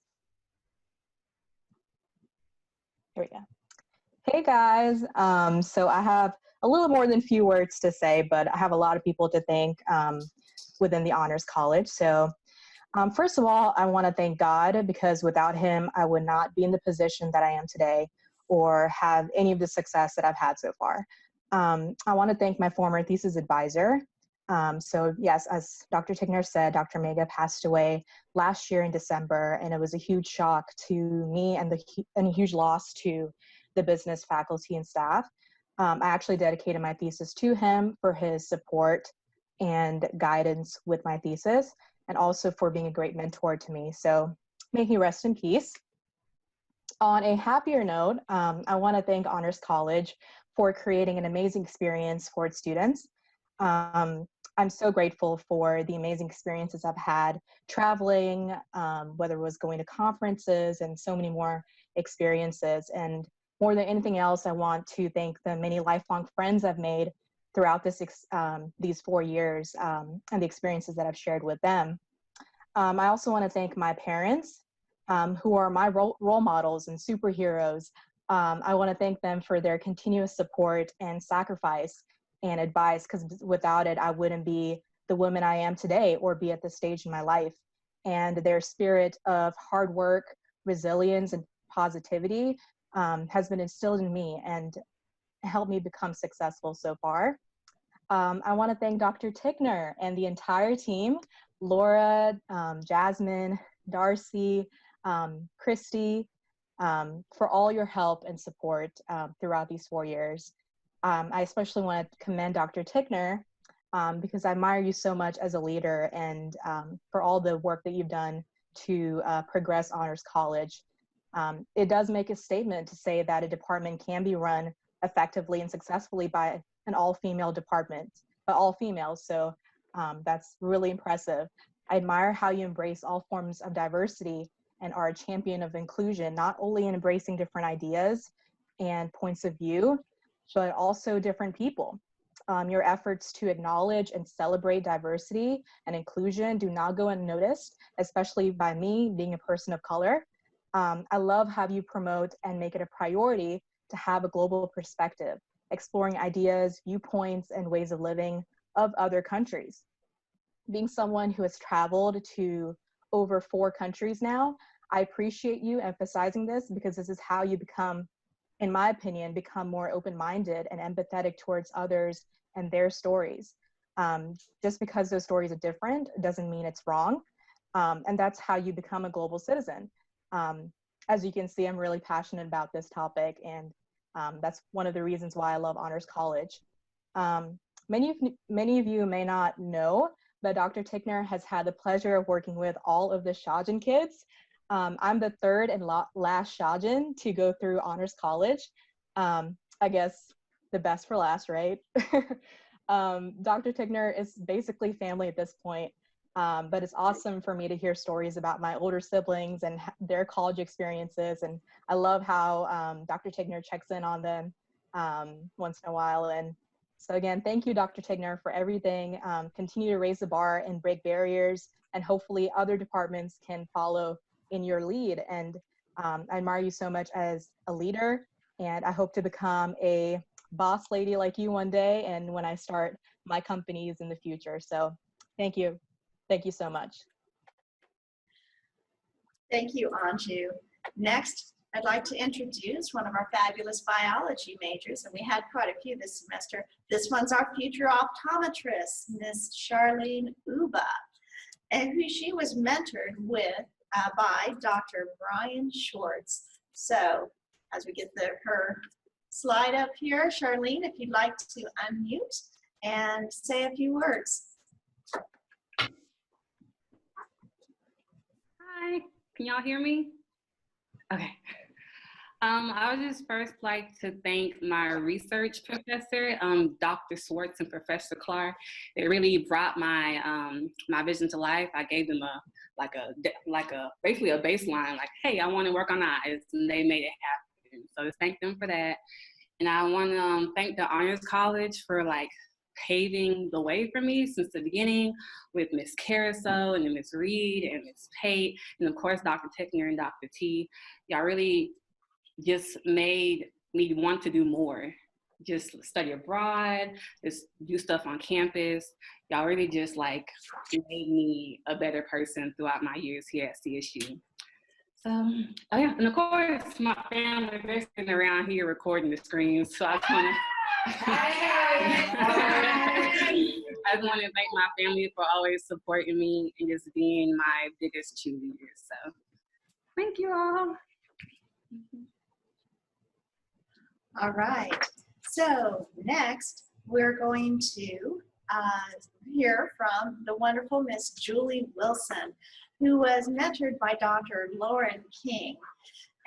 Here we go. Hey guys, so I have a little more than few words to say, but I have a lot of people to thank within the Honors College. So first of all, I want to thank God, because without him, I would not be in the position that I am today or have any of the success that I've had so far. I want to thank my former thesis advisor. So yes, as Dr. Tigner said, Dr. Mega passed away last year in December, and it was a huge shock to me and a huge loss to the business faculty and staff. I actually dedicated my thesis to him for his support and guidance with my thesis, and also for being a great mentor to me. So may he rest in peace. On a happier note, I want to thank Honors College for creating an amazing experience for its students. I'm so grateful for the amazing experiences I've had traveling, whether it was going to conferences and so many more experiences. And more than anything else, I want to thank the many lifelong friends I've made throughout these 4 years and the experiences that I've shared with them. I also want to thank my parents, who are my role models and superheroes. I want to thank them for their continuous support and sacrifice and advice, because without it, I wouldn't be the woman I am today or be at this stage in my life. And their spirit of hard work, resilience, and positivity has been instilled in me and helped me become successful so far. I want to thank Dr. Tigner and the entire team, Laura, Jasmine, Darcy, Christy, for all your help and support throughout these 4 years. I especially want to commend Dr. Tigner because I admire you so much as a leader, and for all the work that you've done to progress Honors College. It does make a statement to say that a department can be run effectively and successfully by an all-female department, but all females, so that's really impressive. I admire how you embrace all forms of diversity and are a champion of inclusion, not only in embracing different ideas and points of view, but also different people. Your efforts to acknowledge and celebrate diversity and inclusion do not go unnoticed, especially by me being a person of color. I love how you promote and make it a priority to have a global perspective, exploring ideas, viewpoints, and ways of living of other countries. Being someone who has traveled to over 4 countries now, I appreciate you emphasizing this, because this is how you become, in my opinion, become more open-minded and empathetic towards others and their stories. Just because those stories are different doesn't mean it's wrong. And that's how you become a global citizen. As you can see, I'm really passionate about this topic, and that's one of the reasons why I love Honors College. Many of you may not know, but Dr. Tigner has had the pleasure of working with all of the Shajin kids. I'm the third and last Shajin to go through Honors College. I guess the best for last, right? Dr. Tigner is basically family at this point, but it's awesome for me to hear stories about my older siblings and their college experiences. And I love how Dr. Tigner checks in on them once in a while. And so again, thank you, Dr. Tigner, for everything. Continue to raise the bar and break barriers, and hopefully other departments can follow in your lead. And I admire you so much as a leader, and I hope to become a boss lady like you one day, and when I start my companies in the future. So thank you so much. Thank you, Anju. Next, I'd like to introduce one of our fabulous biology majors, and we had quite a few this semester. This one's our future optometrist, Miss Charlene Uba, and who she was mentored with by Dr. Brian Schwartz. So as we get her slide up here, Charlene, if you'd like to unmute and say a few words. Hi, can y'all hear me? Okay. I would just first like to thank my research professor, Dr. Schwartz and Professor Clark. They really brought my my vision to life. I gave them basically a baseline, like, hey, I want to work on eyes, and they made it happen. So just thank them for that. And I want to thank the Honors College for like paving the way for me since the beginning with Miss Carousel and Miss Reed and Miss Pate, and of course Dr. Tickner and Dr. T. Y'all really just made me want to do more. Just study abroad, just do stuff on campus. Y'all really just like made me a better person throughout my years here at CSU. So, oh yeah, and of course my family, they're sitting around here recording the screens, so I just want to I just want to thank my family for always supporting me and just being my biggest cheerleaders. So, thank you all. All right. So next, we're going to hear from the wonderful Miss Julie Wilson, who was mentored by Dr. Lauren King.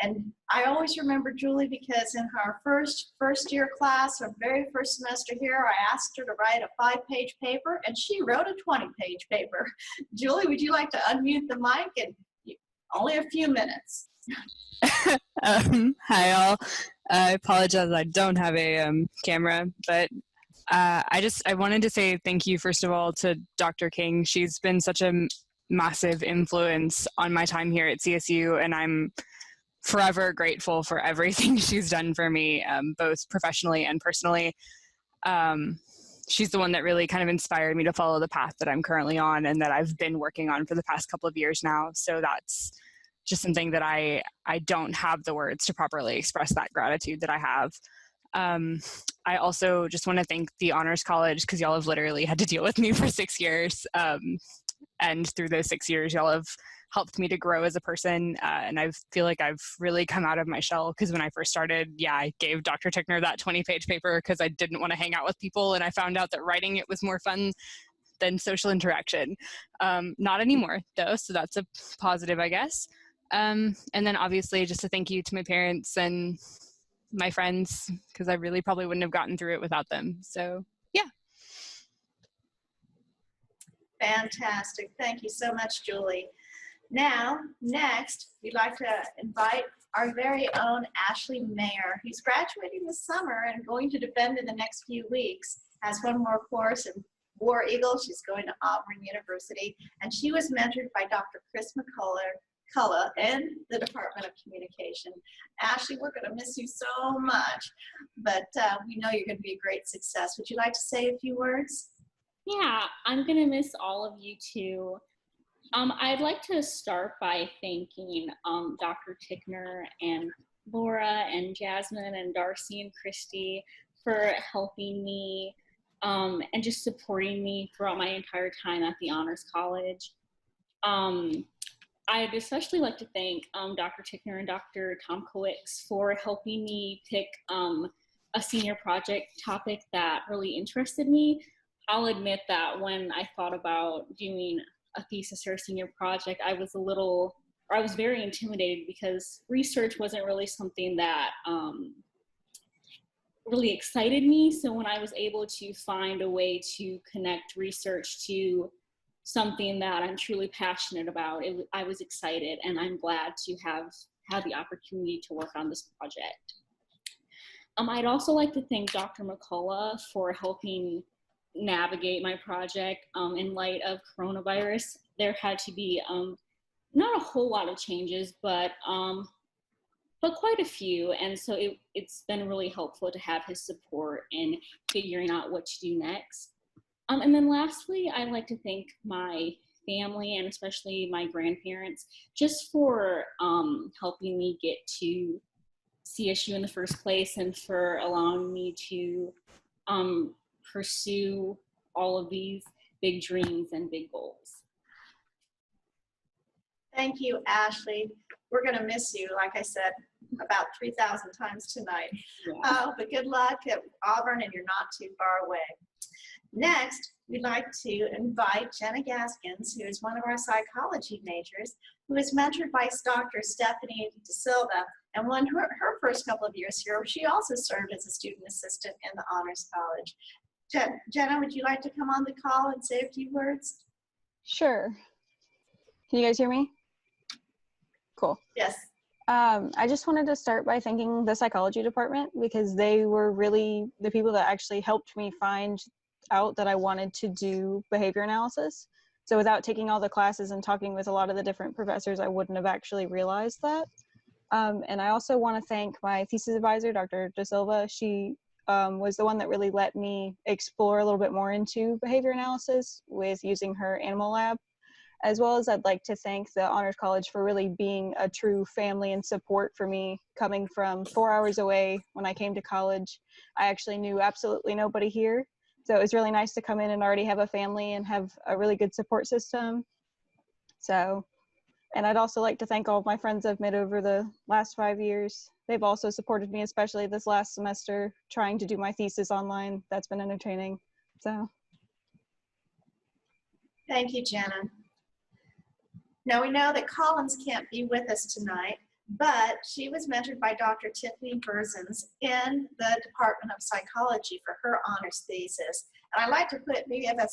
And I always remember Julie because in her first year class, her very first semester here, I asked her to write a 5-page paper, and she wrote a 20-page paper. Julie, would you like to unmute the mic? And only a few minutes. Hi all. I apologize I don't have a camera, but I wanted to say thank you first of all to Dr. King. She's been such a massive influence on my time here at CSU, and I'm forever grateful for everything she's done for me, both professionally and personally. She's the one that really kind of inspired me to follow the path that I'm currently on and that I've been working on for the past couple of years now. So that's just something that I don't have the words to properly express that gratitude that I have. I also just want to thank the Honors College because y'all have literally had to deal with me for 6 years. And through those 6 years, y'all have helped me to grow as a person. And I feel like I've really come out of my shell because when I first started, I gave Dr. Tickner that 20-page paper because I didn't want to hang out with people. And I found out that writing it was more fun than social interaction. Not anymore though, so that's a positive, I guess. And then obviously just a thank you to my parents and my friends because I really probably wouldn't have gotten through it without them. So yeah. Fantastic. Thank you so much, Julie. Now, next, we'd like to invite our very own Ashley Mayer, who's graduating this summer and going to defend in the next few weeks, has one more course in War Eagle. She's going to Auburn University, and she was mentored by Dr. Chris McCullough in the Department of Communication. Ashley, we're going to miss you so much, but we know you're going to be a great success. Would you like to say a few words? Yeah, I'm going to miss all of you too. I'd like to start by thanking Dr. Tickner and Laura and Jasmine and Darcy and Christy for helping me and just supporting me throughout my entire time at the Honors College. I'd especially like to thank Dr. Tickner and Dr. Tomkowicz for helping me pick a senior project topic that really interested me. I'll admit that when I thought about doing a thesis or a senior project, I was very intimidated because research wasn't really something that really excited me. So when I was able to find a way to connect research to something that I'm truly passionate about, I was excited, and I'm glad to have had the opportunity to work on this project. I'd also like to thank Dr. McCullough for helping navigate my project in light of coronavirus. There had to be not a whole lot of changes, but quite a few, and so it's been really helpful to have his support in figuring out what to do next. And then lastly, I'd like to thank my family and especially my grandparents, just for helping me get to CSU in the first place and for allowing me to pursue all of these big dreams and big goals. Thank you, Ashley. We're going to miss you, like I said, about 3,000 times tonight. Yeah. But good luck at Auburn, and you're not too far away. Next, we'd like to invite Jenna Gaskins, who is one of our psychology majors, who is mentored by Dr. Stephanie De Silva. And when her first couple of years here, she also served as a student assistant in the Honors College. Jenna, would you like to come on the call and say a few words? Sure. Can you guys hear me? Cool. Yes. I just wanted to start by thanking the psychology department because they were really the people that actually helped me find out that I wanted to do behavior analysis. So without taking all the classes and talking with a lot of the different professors, I wouldn't have actually realized that. And I also want to thank my thesis advisor, Dr. De Silva. She was the one that really let me explore a little bit more into behavior analysis with using her animal lab. As well as I'd like to thank the Honors College for really being a true family and support for me. Coming from 4 hours away when I came to college, I actually knew absolutely nobody here. So it was really nice to come in and already have a family and have a really good support system. So, and I'd also like to thank all of my friends I've met over the last 5 years. They've also supported me, especially this last semester, trying to do my thesis online. That's been entertaining, so. Thank you, Jenna. Now we know that Collins can't be with us tonight, but she was mentored by Dr. Tiffany Berzins in the Department of Psychology for her honors thesis. And I'd like to give a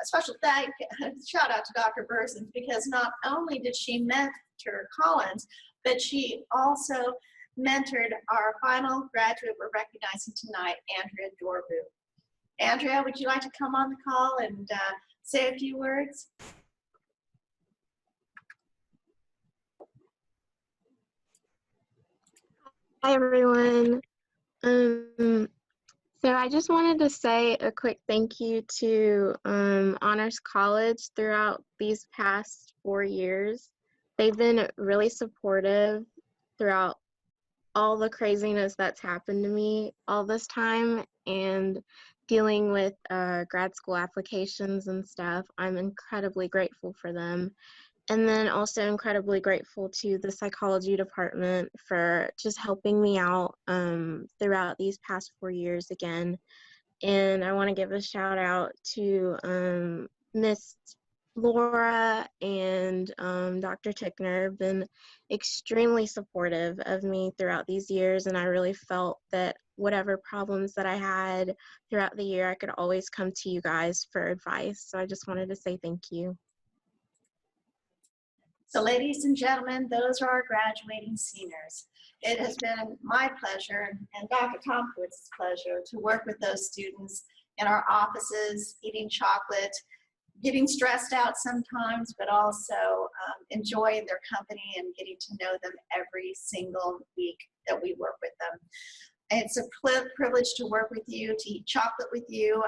special shout out to Dr. Berzins because not only did she mentor Collins, but she also mentored our final graduate we're recognizing tonight, Andrea Dorbu. Andrea, would you like to come on the call and say a few words? Hi, everyone. So I just wanted to say a quick thank you to Honors College throughout these past 4 years. They've been really supportive throughout all the craziness that's happened to me all this time and dealing with grad school applications and stuff. I'm incredibly grateful for them. And then also incredibly grateful to the psychology department for just helping me out throughout these past 4 years again. And I want to give a shout out to Miss Laura and Dr. Tickner. Been extremely supportive of me throughout these years, and I really felt that whatever problems that I had throughout the year, I could always come to you guys for advice. So I just wanted to say thank you. So ladies and gentlemen, those are our graduating seniors. It has been my pleasure and Dr. Tomkowitz's pleasure to work with those students in our offices, eating chocolate, getting stressed out sometimes, but also enjoying their company and getting to know them every single week that we work with them. It's a privilege to work with you, to eat chocolate with you,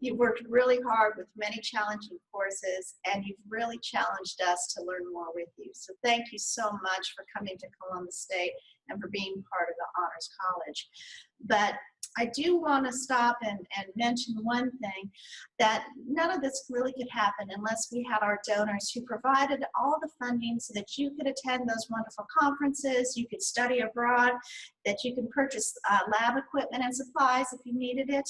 you've worked really hard with many challenging courses, and you've really challenged us to learn more with you. So thank you so much for coming to Columbus State and for being part of the Honors College. But I do want to stop and mention one thing, that none of this really could happen unless we had our donors who provided all the funding so that you could attend those wonderful conferences, you could study abroad, that you can purchase lab equipment and supplies if you needed it.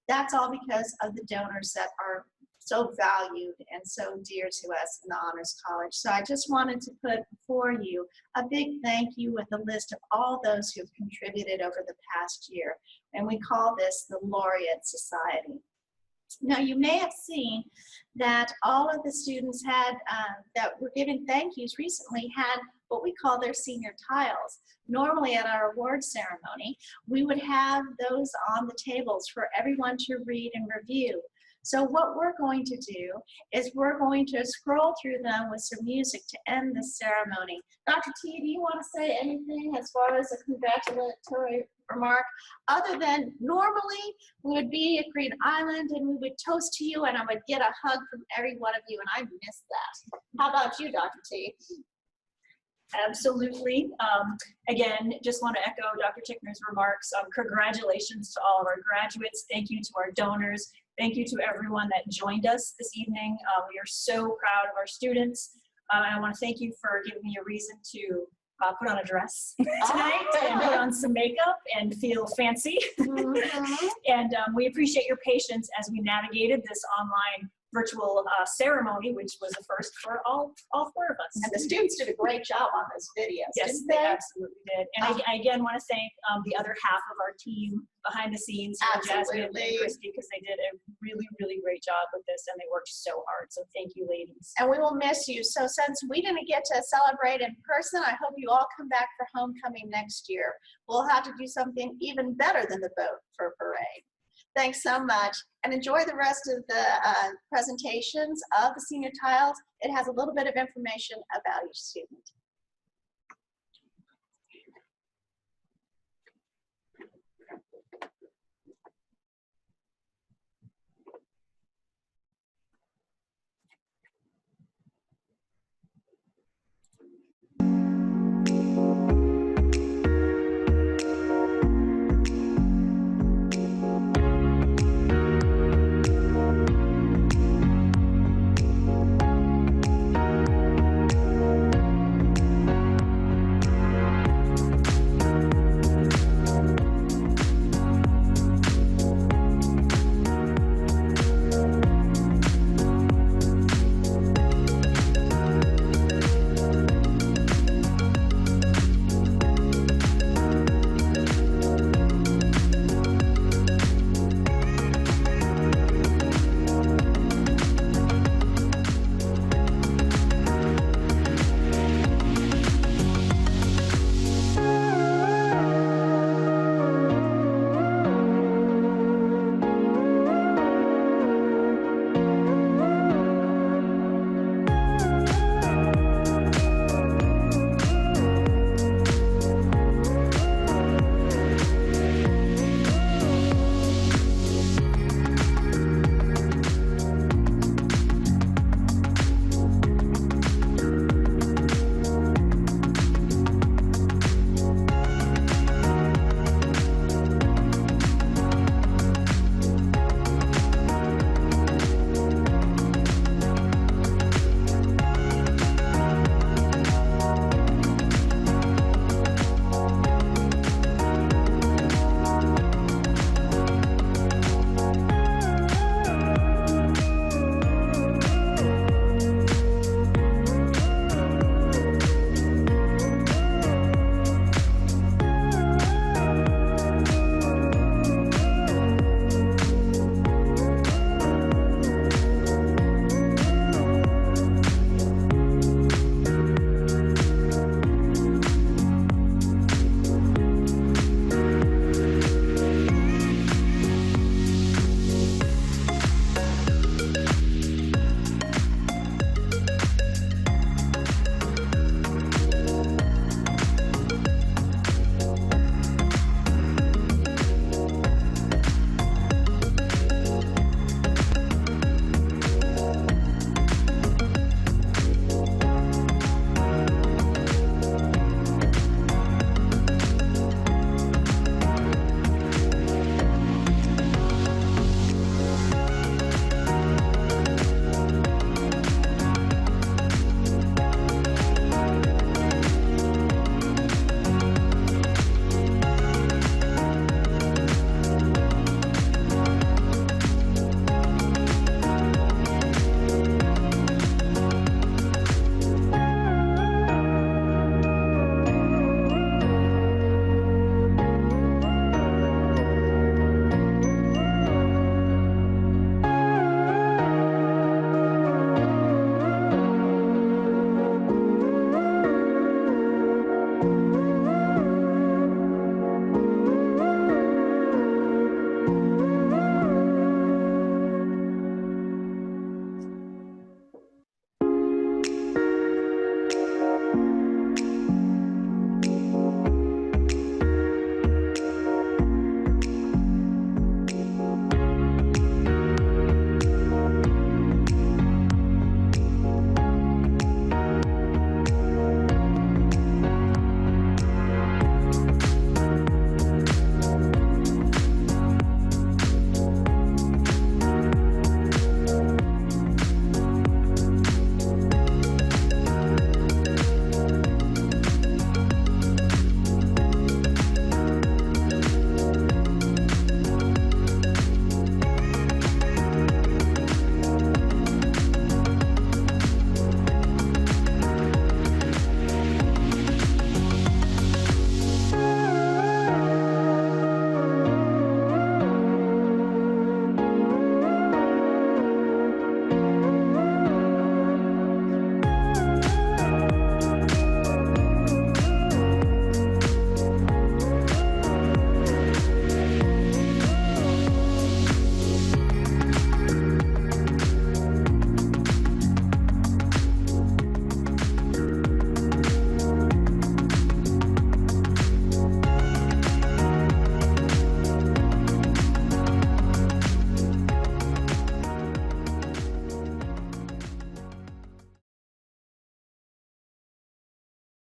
That's all because of the donors that are so valued and so dear to us in the Honors College. So I just wanted to put before you a big thank you with a list of all those who have contributed over the past year. And we call this the Laureate Society. Now you may have seen that all of the students had that were given thank yous recently had what we call their senior tiles. Normally at our award ceremony, we would have those on the tables for everyone to read and review. So what we're going to do is we're going to scroll through them with some music to end the ceremony. Dr. T, do you want to say anything as far as a congratulatory remark, other than normally we would be at Green Island and we would toast to you and I would get a hug from every one of you, and I miss that. How about you, Dr. T? Absolutely. Again, just want to echo Dr. Tickner's remarks. Congratulations to all of our graduates. Thank you to our donors. Thank you to everyone that joined us this evening. We are so proud of our students. I want to thank you for giving me a reason to put on a dress tonight and put on some makeup and feel fancy. And we appreciate your patience as we navigated this online virtual ceremony, which was a first for all four of us. And the students did a great job on those videos, Yes, didn't they they? absolutely did. And I again want to thank the other half of our team behind the scenes, Jasmine and Absolutely. Christy, because they did a really, really great job with this and they worked so hard. So thank you, ladies. And we will miss you. So since we didn't get to celebrate in person, I hope you all come back for homecoming next year. We'll have to do something even better than the boat for a parade. Thanks so much, and enjoy the rest of the presentations of the senior tiles. It has a little bit of information about each student.